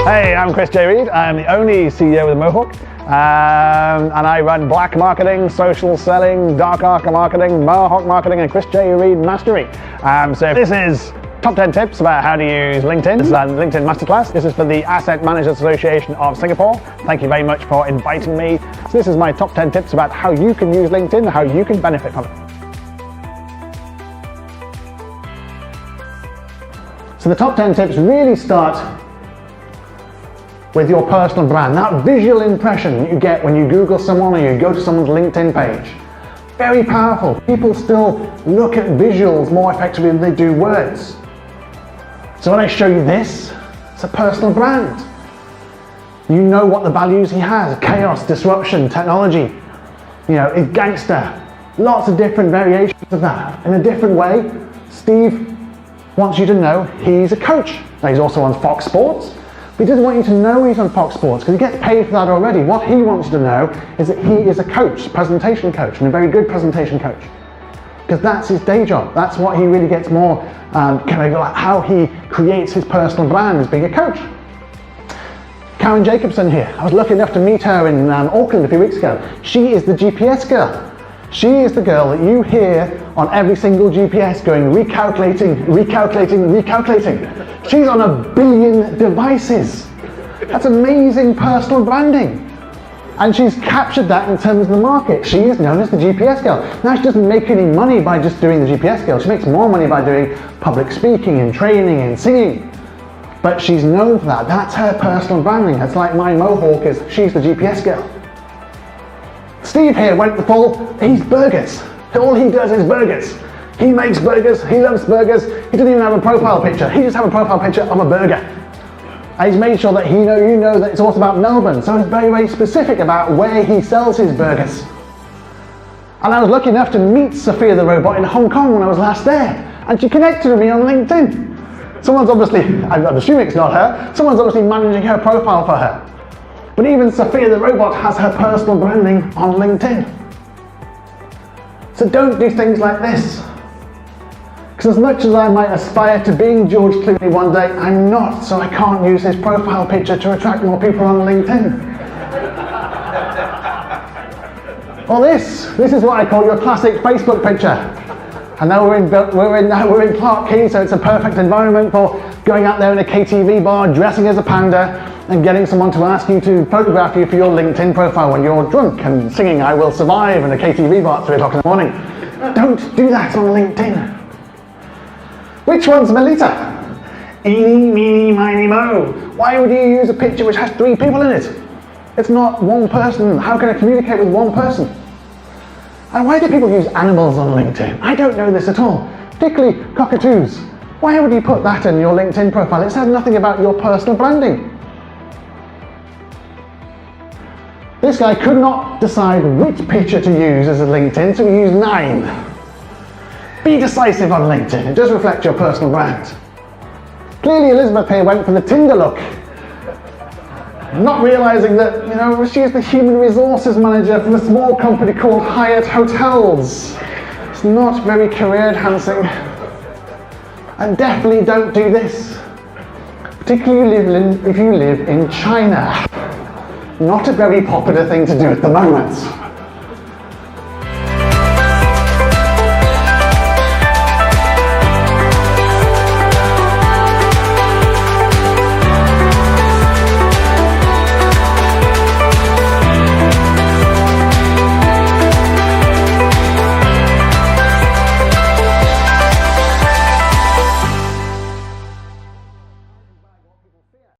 Hey, I'm Chris J. Reed. I'm the only CEO with a Mohawk, and I run Black Marketing, Social Selling, Dark Arca Marketing, Mohawk Marketing, and Chris J. Reed Mastery. So this is top 10 tips about how to use LinkedIn. This is a LinkedIn Masterclass. This is for the Asset Managers Association of Singapore. Thank you very much for inviting me. So this is my top 10 tips about how you can use LinkedIn, how you can benefit from it. So the top 10 tips really start with your personal brand, that visual impression that you get when you Google someone or you go to someone's LinkedIn page. Very powerful. People still look at visuals more effectively than they do words. So when I show you this, it's a personal brand. You know what the values he has: chaos, disruption, technology, is gangster. Lots of different variations of that. In a different way, Steve wants you to know he's a coach. Now he's also on Fox Sports, but he doesn't want you to know he's on Fox Sports because he gets paid for that already. What he wants you to know is that he is a coach, presentation coach, and a very good presentation coach. Because that's his day job. That's what he really gets more, how he creates his personal brand as being a coach. Karen Jacobson here. I was lucky enough to meet her in Auckland a few weeks ago. She is the GPS girl. She is the girl that you hear on every single GPS going recalculating. She's on 1 billion devices. That's amazing personal branding. And she's captured that in terms of the market. She is known as the GPS girl. Now she doesn't make any money by just doing the GPS girl. She makes more money by doing public speaking and training and singing. But she's known for that. That's her personal branding. That's like my Mohawk is, she's the GPS girl. Steve here went the full, he's burgers. All he does is burgers. He makes burgers, he loves burgers. He doesn't even have a profile picture. He just has a profile picture of a burger. And he's made sure that you know that it's also about Melbourne. So he's very, very specific about where he sells his burgers. And I was lucky enough to meet Sophia the robot in Hong Kong when I was last there. And she connected with me on LinkedIn. Someone's obviously, I'm assuming it's not her, someone's obviously managing her profile for her. But even Sophia the robot has her personal branding on LinkedIn. So don't do things like this. Because as much as I might aspire to being George Clooney one day, I'm not, so I can't use his profile picture to attract more people on LinkedIn. Well, this is what I call your classic Facebook picture. And now we're in Clarke Quay, so it's a perfect environment for going out there in a KTV bar, dressing as a panda, and getting someone to ask you to photograph you for your LinkedIn profile when you're drunk and singing "I Will Survive" in a KTV bar at 3 o'clock in the morning. Don't do that on LinkedIn. Which one's Melita? Eeny, meeny, miny, mo. Why would you use a picture which has 3 people in it? It's not one person. How can I communicate with one person? And why do people use animals on LinkedIn? I don't know this at all. Particularly cockatoos. Why would you put that in your LinkedIn profile? It says nothing about your personal branding. This guy could not decide which picture to use as a LinkedIn, so he used 9. Be decisive on LinkedIn. It does reflect your personal brand. Clearly Elizabeth here went for the Tinder look, not realizing that, she is the human resources manager for a small company called Hyatt Hotels. It's not very career enhancing. And definitely don't do this. Particularly if you live in China. Not a very popular thing to do at the moment.